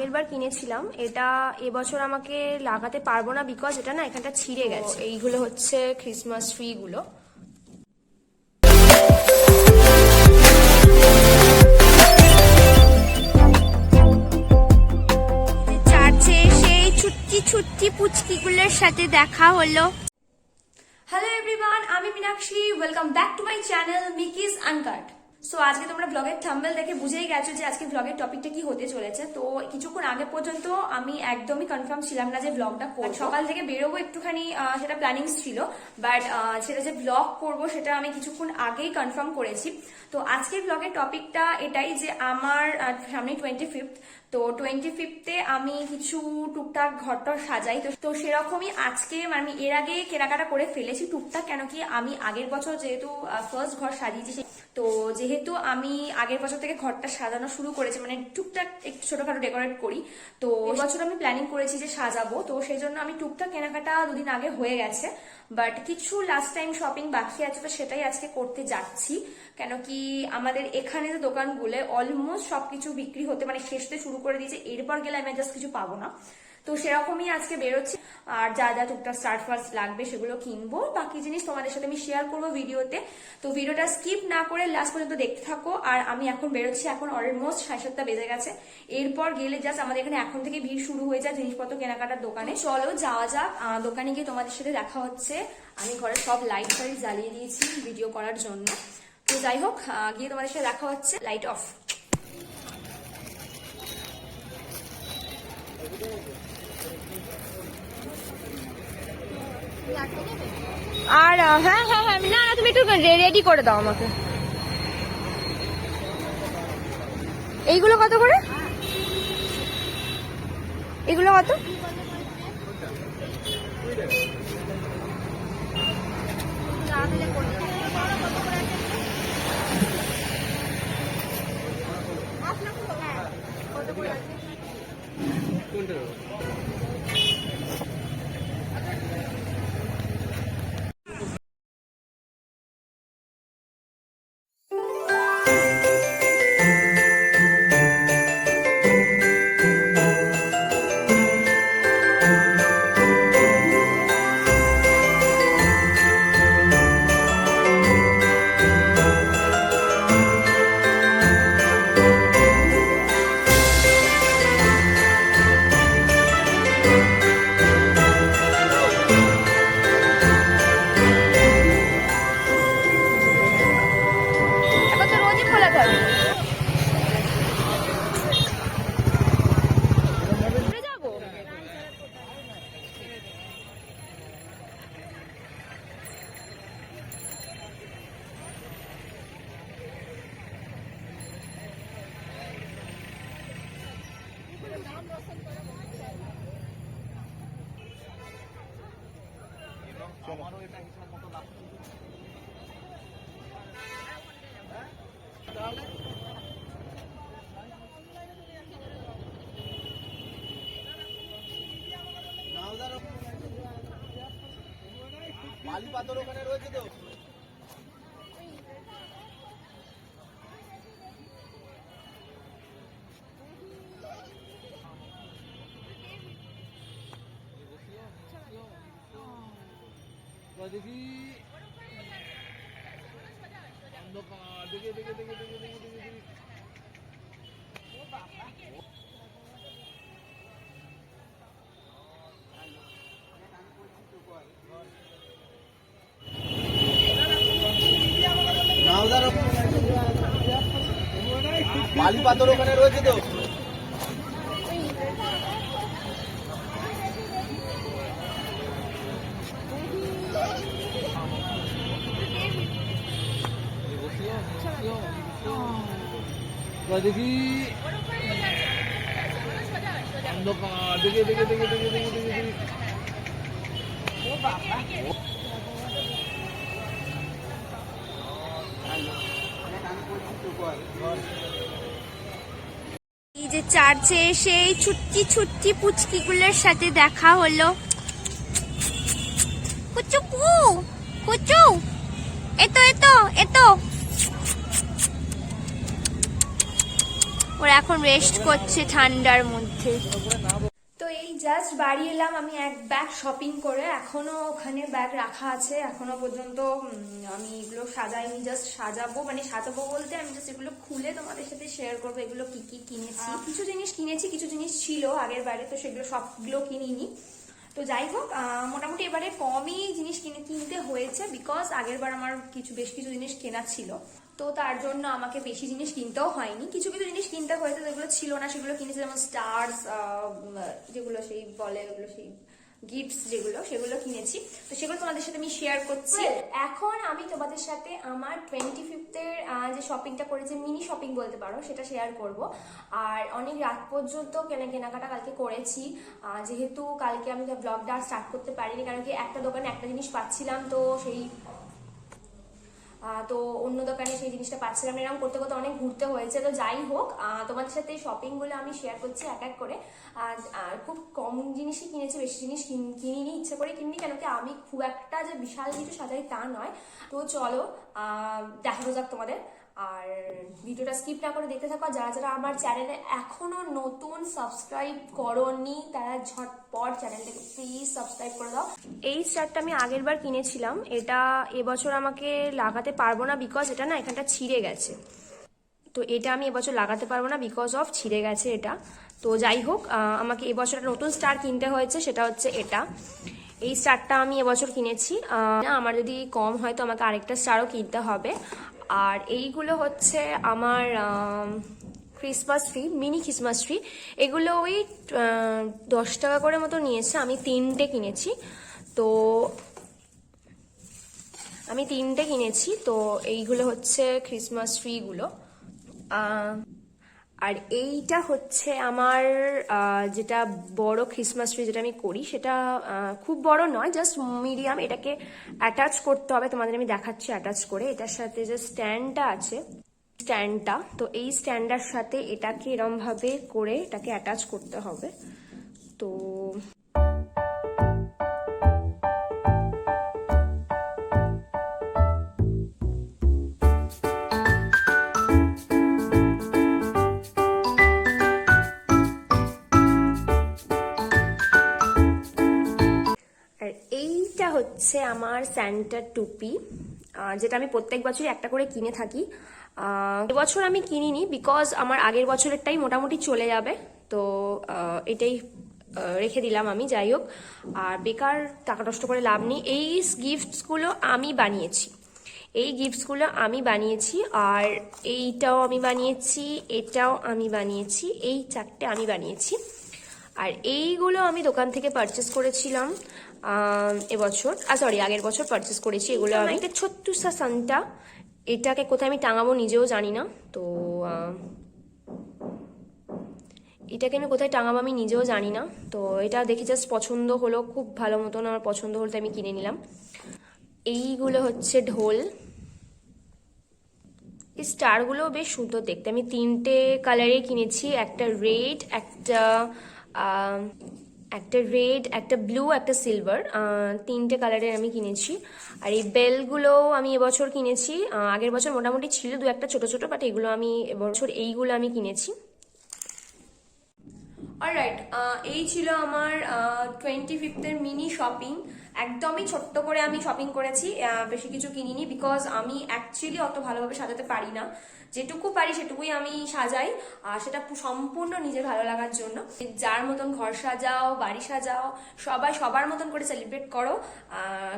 আগের বার কিনেছিলাম, এটা এবছর আমাকে লাগাতে পারবো না বিকজ এটা না এখানটা ছিঁড়ে গেছে। এইগুলো হচ্ছে ক্রিসমাস ট্রি গুলো। চার্চে সেই ছুটকি ছুটকি পুচকিগুলোর সাথে দেখা হলো। হ্যালো এভরিওয়ান, আমি Meenakshi, welcome back to my channel Miki's uncut. So আজকে তোমরা ব্লগের থাম্বনেল দেখে বুঝেই গেছো যে আজকে ব্লগের টপিকটা কি হতে চলেছে। তো কিছুক্ষণ আগে পর্যন্ত আমি একদমই কনফার্ম ছিলাম না যে ব্লগটা করব। সকাল থেকে বেরোবো একটুখানি, সেটা প্ল্যানিং ছিল, বাট সেটা যে ব্লগ করব সেটা আমি কিছুক্ষণ আগেই কনফার্ম করেছি। তো আজকের ব্লগের টপিকটা এটাই যে আমার সামনে 25th, তো 25th-এ আমি কিছু টুকটাক ঘরটর সাজাই। তো সেরকমই আজকে আমি এর আগে কেনাকাটা করে ফেলেছি টুকটাক, কেন কি আমি আগের বছর যেহেতু ফার্স্ট ঘর সাজিয়েছি, তো যেহেতু আমি আগের বছর থেকে ঘরটা সাজানো শুরু করেছি, মানে টুকটাক একটু ছোটখাটো ডেকোরেট করি, তো এবছর আমি প্ল্যানিং করেছি যে সাজাবো। তো সেই জন্য আমি টুকটাক কেনাকাটা দুদিন আগে হয়ে গেছে, বাট কিছু লাস্ট টাইম শপিং বাকি আছে, তো সেটাই আজকে করতে যাচ্ছি। কেন কি আমাদের এখানে যে দোকানগুলো অলমোস্ট সবকিছু বিক্রি হতে মানে শেষ হতে শুরু করে দিয়েছে, এরপর গেলে আমি জাস্ট কিছু পাবো না। তো সেরকমই আজকে বেরোচ্ছি, আর যা যা টুকটাক স্টার্ট ফার্স্ট লাগবে সেগুলো কিনবো। বাকি জিনিস তোমাদের সাথে আমি শেয়ার করবো ভিডিওতে। তো ভিডিওটা স্কিপ না করে লাস্ট পর্যন্ত দেখতে থাকো। আর আমি এখন বেরোচ্ছি, এখন অলমোস্ট 7:30 বেজে গেছে। এরপর গেলে জাস্ট আমাদের এখানে এখন থেকে ভিড় শুরু হয়ে যায় জিনিসপত্র কেনাকাটার দোকানে। চলো যাওয়া যাক, দোকানে গিয়ে তোমাদের সাথে দেখা হচ্ছে। আমি ঘরে সব লাইট ফাইট জ্বালিয়ে দিয়েছি ভিডিও করার জন্য। তো যাই হোক, গিয়ে তোমাদের সাথে দেখা হচ্ছে। Light off. আর হ্যাঁ হ্যাঁ হ্যাঁ, না না, তুমি একটু রেডি করে দাও আমাকে। এইগুলো কত করে? এগুলো কত? আমারও এটা হিসাব মতো লাগছে। বালি পাথর ওখানে রয়েছে তো। দেখি দেখে দেখে দেখে দেখে দেখে দেখে বালি পাথর ওখানে রয়েছে তো। দেখি দেখে দেখে দেখে দেখে দেখে দেখে দেখে এই যে চার্চে সেই ছুটকি ছুটকি পুচকিগুলোর সাথে দেখা হলো। কুচুকু কুচু, এতো এতো এতো। ওরা এখন রেস্ট করছে ঠান্ডার মধ্যে। তো এই জাস্ট বাড়ি এলাম আমি এক ব্যাগ শপিং করে, এখনো ওখানে ব্যাগ রাখা আছে, এখনো পর্যন্ত আমি এগুলো সাজাইনি, জাস্ট সাজাবো, মানে সাজাবো বলতে আমি জাস্ট এগুলো খুলে তোমাদের সাথে শেয়ার করবো এগুলো কি কি কিনেছি। কিছু জিনিস কিনেছি, কিছু জিনিস ছিল আগের বারে, তো সেগুলো সবগুলো কিনিনি। তো যাই হোক, মোটামুটি এবারে কমই জিনিস কিনতে হয়েছে, বিকজ আগের বার আমার বেশ কিছু জিনিস কেনা ছিল, তো তার জন্য আমাকে বেশি জিনিস কিনতেও হয়নি। কিছু কিছু জিনিস কিনতে হয়েছে যেগুলো ছিল না সেগুলো কিনেছি, যেমন স্টার্স, যেগুলো সেই বলে ওগুলো সেই গিফটস যেগুলো, সেগুলো কিনেছি। তো সেগুলো তোমাদের সাথে আমি শেয়ার করছি। এখন আমি তোমাদের সাথে আমার 25th-এর যে শপিংটা করেছি, মিনি শপিং বলতে পারো, সেটা শেয়ার করব। আর অনেক রাত পর্যন্ত কেনাকাটা কালকে করেছি, যেহেতু কালকে আমি ব্লগটা স্টার্ট করতে পারিনি, কারণ কি একটা দোকানে একটা জিনিস পাচ্ছিলাম, তো তো অন্য দোকানে সেই জিনিসটা পাচ্ছিলাম, এরকম করতে করতে অনেক ঘুরতে হয়েছে। তো যাই হোক, তোমাদের সাথে এই শপিংগুলো আমি শেয়ার করছি এক এক করে। আর খুব কম জিনিসই কিনেছি, বেশি জিনিস কিনিনি, ইচ্ছে করে কিনিনি, কেন কি আমি খুব একটা যে বিশাল কিছু সাজাই তা নয়। তো চলো দেখানো যাক তোমাদের, আর ভিডিওটা স্কিপ না করে দেখতে থাকো। যারা যারা আমার চ্যানেলে এখনো নতুন সাবস্ক্রাইব করোনি তারা ঝটপট চ্যানেলটাকে প্লিজ সাবস্ক্রাইব করে দাও। এই স্টারটা আমি আগের বার কিনেছিলাম, এটা এবছর আমাকে লাগাতে পারবো না, বিকজ এটা না এখানটা ছিঁড়ে গেছে, তো এটা আমি এবছর লাগাতে পারবো না বিকজ অফ ছিঁড়ে গেছে এটা। তো যাই হোক, আমাকে এবছর একটা নতুন স্টার কিনতে হয়েছে, সেটা হচ্ছে এটা। এই স্টারটা আমি এবছর কিনেছি, আমার যদি কম হয় তো আমাকে আরেকটা স্টারও কিনতে হবে। আর এইগুলো হচ্ছে আমার Christmas tree, mini Christmas tree. এগুলো ওই 10 টাকা করে মতো নিয়েছে, আমি 3টে কিনেছি। তো আমি 3টে কিনেছি, তো এইগুলো হচ্ছে ক্রিসমাস ট্রিগুলো। আর এইটা হচ্ছে আমার যেটা বড় ক্রিসমাস ট্রি যেটা আমি করি, সেটা খুব বড় নয়, জাস্ট মিডিয়াম। এটাকে অ্যাটাচ করতে হবে, তোমাদের আমি দেখাচ্ছি অ্যাটাচ করে। এটার সাথে যে স্ট্যান্ডটা আছে, স্ট্যান্ডটা, তো এই স্ট্যান্ডার সাথে এটাকে এরম ভাবে করে এটাকে অ্যাটাচ করতে হবে। তো আর এইটা হচ্ছে আমার স্যান্টার টুপি, যেটা আমি প্রত্যেক বছরই একটা করে কিনে থাকি। এবছর আমি কিনিনি, বিকজ আমার আগের বছরেরটাই মোটামুটি চলে যাবে, তো এটাই রেখে দিলাম আমি। যাই হোক, আর বেকার টাকা নষ্ট করে লাভ নেই। এই গিফটসগুলো আমি বানিয়েছি, এই গিফটসগুলো আমি বানিয়েছি, আর এইটাও আমি বানিয়েছি, এটাও আমি বানিয়েছি, এই 4টে আমি বানিয়েছি। আর এইগুলো আমি দোকান থেকে পারচেস করেছিলাম এবছর, সরি আগের বছর পারচেস করেছি এগুলো আমি। একটা ছোট্ট সান্টা, এটাকে কোথায় আমি টাঙাবো নিজেও জানি না, তো এটাকে আমি কোথায় টাঙাবো আমি নিজেও জানি না। তো এটা দেখে জাস্ট পছন্দ হলো, খুব ভালো মতন আমার পছন্দ হলো, তাই আমি কিনে নিলাম। এইগুলো হচ্ছে ঢোল, এই স্টারগুলো বেশ সুন্দর দেখতে। আমি 3টে কালারে কিনেছি, একটা রেড, একটা রেড, একটা ব্লু, একটা সিলভার, 3টে কালারের আমি কিনেছি। আর এই বেলগুলো আমি এবছর কিনেছি, আগের বছর মোটামুটি ছিল 2-1 ছোট ছোট, বাট এগুলো আমি এবছর এইগুলো আমি কিনেছি। অলরাইট, এই ছিল আমার 25th-এর মিনি শপিং। একদমই ছোট্ট করে আমি শপিং করেছি, বেশি কিছু কিনিনি, বিকজ আমি অ্যাকচুয়ালি অত ভালোভাবে সাজাতে পারি না। যেটুকু পারি সেটুকুই আমি সাজাই, আর সেটা সম্পূর্ণ নিজের ভালো লাগার জন্য। যার মতন ঘর সাজাও, বাড়ি সাজাও, সবাই সবার মতন করে সেলিব্রেট করো।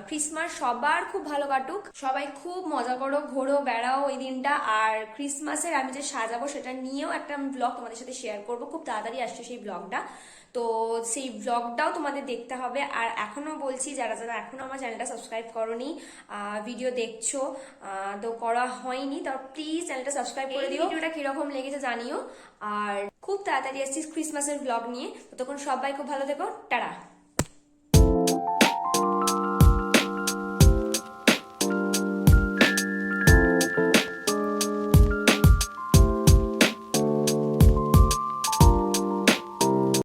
ক্রিসমাস সবার খুব ভালো কাটুক, সবাই খুব মজা করো, ঘোরো, বেড়াও এই দিনটা। আর ক্রিসমাসের আমি যে সাজাবো সেটা নিয়েও একটা ব্লগ তোমাদের সাথে শেয়ার করবো, খুব তাড়াতাড়ি আসছে সেই ব্লগটা। তো সেই ব্লগটাও তোমাদের দেখতে হবে। আর এখনো বলছি, যারা যারা এখনো আমার চ্যানেলটা সাবস্ক্রাইব করোনি, ভিডিও দেখছো তো করা হয়নি, তো প্লিজ চ্যানেলটা সাবস্ক্রাইব করে দিও। ভিডিওটা কিরকম লেগেছে জানিও, আর খুব তাড়াতাড়ি আসছি ক্রিসমাসের ব্লগ নিয়ে। ততক্ষণ সবাই খুব ভালো থেকো, টাটা।